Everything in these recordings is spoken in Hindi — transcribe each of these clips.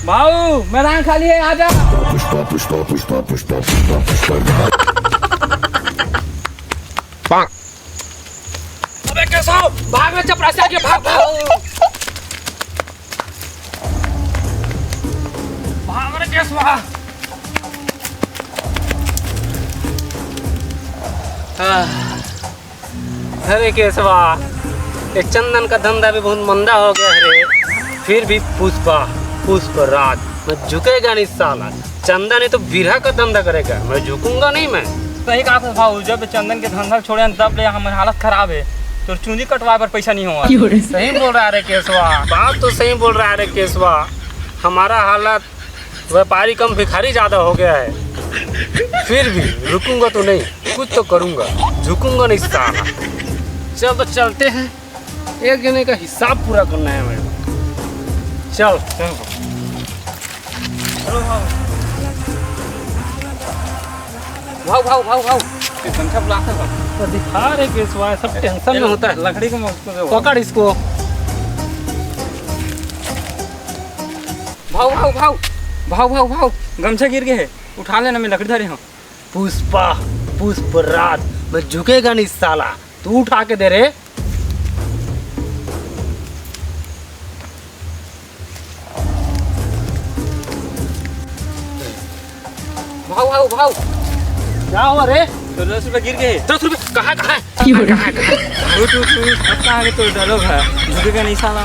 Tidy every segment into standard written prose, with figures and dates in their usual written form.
भाऊ मैदान खाली है, आजा। पुष्पा पुष्पा पुष्पा पुष्पा पुष्पा पुष्पा। अबे केशव भाग में, चपरासी आगे भाग भाग भाग रे केशवा। अरे केशवा, ये चंदन का धंधा भी बहुत मंदा हो गया है रे। फिर भी पुष्पा पुष्पराज, मैं झुकेगा नहीं साला। चंदन है तो बिरहा का धंधा करेगा, मैं झुकूंगा नहीं। मैं सही कहा था भाऊ, जब चंदन के धंधा छोड़े तब ले हमारी हालत खराब है। तो चूंदी कटवाए पर पैसा नहीं हुआ। सही बोल रहा है रे केशवा, बात तो सही बोल रहा है रे केशवा। हमारा हालत व्यापारी कम भिखारी ज़्यादा हो गया है। फिर भी रुकूंगा तो नहीं, कुछ तो करूंगा, झुकूंगा नहीं साला। चल तो चलते हैं, एक जने का हिसाब पूरा करना है मेरे को। चल भाऊ भाऊ भाऊ भाऊ टेंशन बुलाता है तो दिखा रे केशवा, सब टेंशन में होता है। लकड़ी को पकड़ इसको। भाऊ भाऊ भाऊ भाऊ भाऊ भाऊ गमछा गिर गए है, उठा लेना, मैं लकड़ी धरी हूँ। पुष्पा पुष्पराज, मैं झुकेगा नहीं साला, तू उठा के दे रे। भाऊ भाऊ भाऊ क्या हुआ रे? तो 10 रुपये गिर गए। 10 रुपये कहाँ कहाँ? तो डायलॉग है, झुकेगा नहीं साला।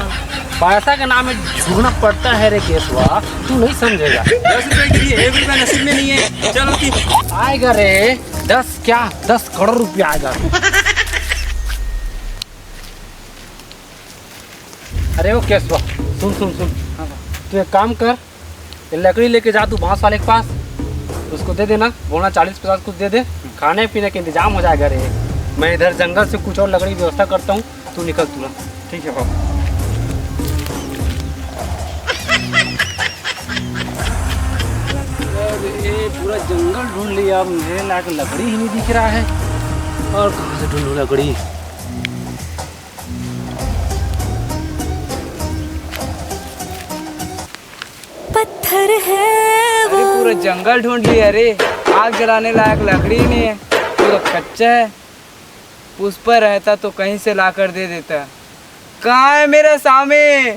पैसा के नाम में झुकना पड़ता है रे केशवा, तू नहीं समझेगा। 10 रुपये गिरी, 1 रुपया नसीब में नहीं है। चलो कि आएगा रे 10 क्या 10 करोड़ रुपया आएगा। अरे वो केशवा, सुन सुन सुन, तू एक काम कर, ये लकड़ी लेके जा तू बांस वाले के पास, उसको दे देना, बोलना 40-50 कुछ दे दे, खाने पीने का इंतजाम हो जाएगा रे। मैं इधर जंगल से कुछ और लकड़ी की व्यवस्था करता हूँ, तू निकल तू ना। ठीक है भाऊ। ये पूरा जंगल ढूंढ लिया, अब मेरे लायक लकड़ी ही नहीं दिख रहा है। और कहाँ से ढूंढूं लकड़ी? पत्थर है वो। अरे पूरा जंगल ढूंढ लिया रे, आग जलाने लायक लकड़ी ही नहीं है, पूरा कच्चा है। पुष्पा रहता तो कहीं से लाकर दे देता। कहाँ है मेरा सामे?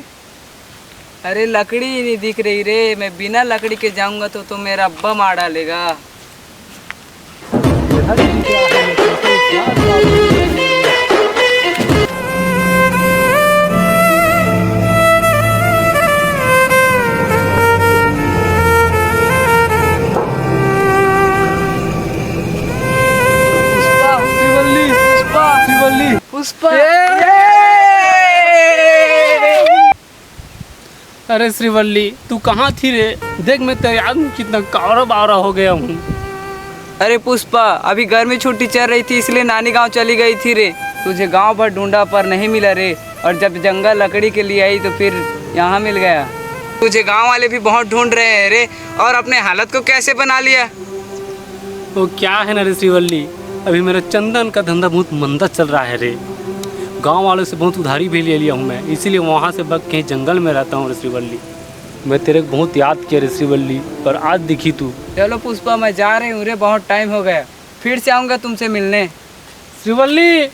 अरे लकड़ी ही नहीं दिख रही रे, मैं बिना लकड़ी के जाऊंगा तो मेरा अब्बा मार डालेगा। पुष्पा अरे श्रीवल्ली, तू कहाँ थी रे? देख मैं तैयार हूँ, कितना कावरा बावरा हो गया हूँ। अरे पुष्पा, अभी गर्मी छुट्टी चल रही थी इसलिए नानी गांव चली गई थी रे। तुझे गांव भर ढूंढा पर नहीं मिला रे, और जब जंगल लकड़ी के लिए आई तो फिर यहाँ मिल गया। तुझे गांव वाले भी बहुत ढूंढ रहे हैं रे, और अपने हालत को कैसे बना लिया? वो क्या है ना रे श्रीवल्ली, अभी मेरा चंदन का धंधा बहुत मंदा चल रहा है रे। गांव वालों से बहुत उधारी भी ले लिया हूँ मैं, इसीलिए वहाँ से बग कहीं जंगल में रहता हूँ रे श्रीवल्ली। मैं तेरे को बहुत याद किया रे श्रीवल्ली, पर आज दिखी तू। चलो पुष्पा, मैं जा रही हूँ रे, बहुत टाइम हो गया, फिर से आऊँगा तुमसे मिलने। श्रीवल्ली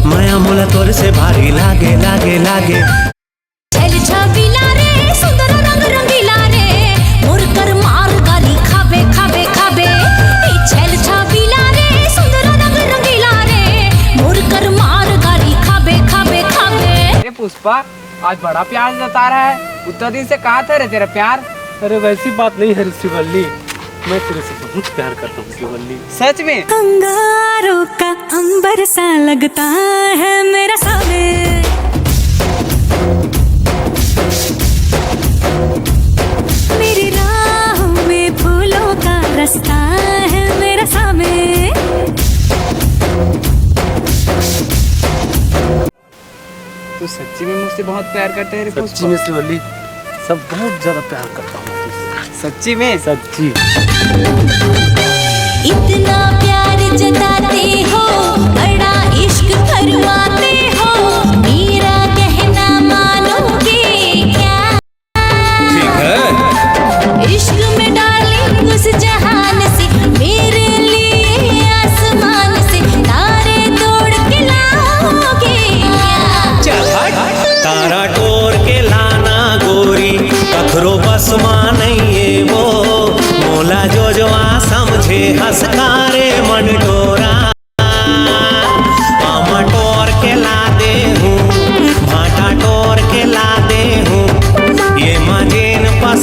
माया मोला तोर से भारी लागे लागे लागे। चल छबिला रे, सुंदर रंग रंगीला रे, मोर कर मार गाली खाबे खाबे खाबे। चल छबिला रे, सुंदर रंग रंगीला रे, मोर कर मार गाली खाबे खाबे खाबे। अरे पुष्पा, आज बड़ा प्यार जता रहा है, उतना दिन से कहाँ था रे तेरा प्यार? अरे वैसी बात नहीं है रे श्रीवल्ली, मैं तेरे से बहुत प्यार करता हूँ श्रीवल्ली। सच में? अंगारों का अंबर सा लगता है मेरा सामे। मेरी राहों में फूलों का रास्ता है मेरा सामे। तू सच्ची में मुझसे बहुत प्यार करते है रे पुष्पा? सच्ची में श्रीवल्ली, सब बहुत ज्यादा प्यार करता हूँ। सच्ची में? सच्ची। इतना प्यार जताते हो, बड़ा इश्क फरमाते हो,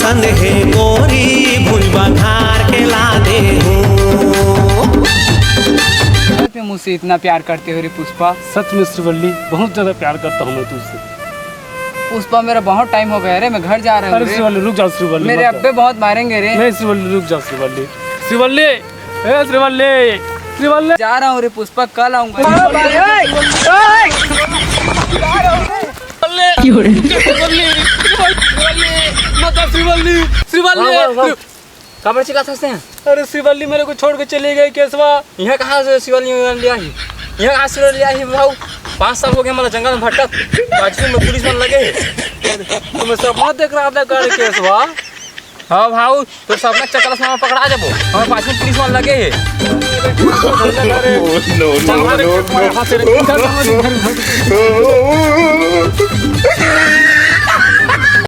पसंद है गोरी भूल बघार के ला दे हूँ। तुम मुझसे इतना प्यार करते हो रे पुष्पा? सच में श्रीवल्ली बहुत ज़्यादा प्यार करता हूँ मैं तुझसे। पुष्पा मेरा बहुत टाइम हो गया रे, मैं घर जा रहा अरे हूँ रे। श्रीवल्ली रुक जाओ श्रीवल्ली, मेरे मत जाओ। अब्बे बहुत मारेंगे रे। नहीं श्रीवल्ली रुक जाओ श्रीवल्ली, श्रीवल्ली ए श्रीवल्ली, श्रीवल्ली जा रहा हूँ रे पुष्पा, कल आऊंगा। श्रीवल्ली कमर चिका सकते हैं। अरे शिवल्ली मेरे को छोड़ के चली गई केशवा। यहाँ कहाँ से शिवल्ली लिया ही? यहाँ कहाँ से लिया ही भाऊ? 5 साल हो गए हमारा जंगल में भटक, पाछू में पुलिस में लगे। तुम्हें सपना देख रहा था कर केशवा। हाँ भाऊ, तो सपना चक्कर से हमें पकड़ा जब हमारे पाछू में पुलिस में लगे। no, no, no, no, no.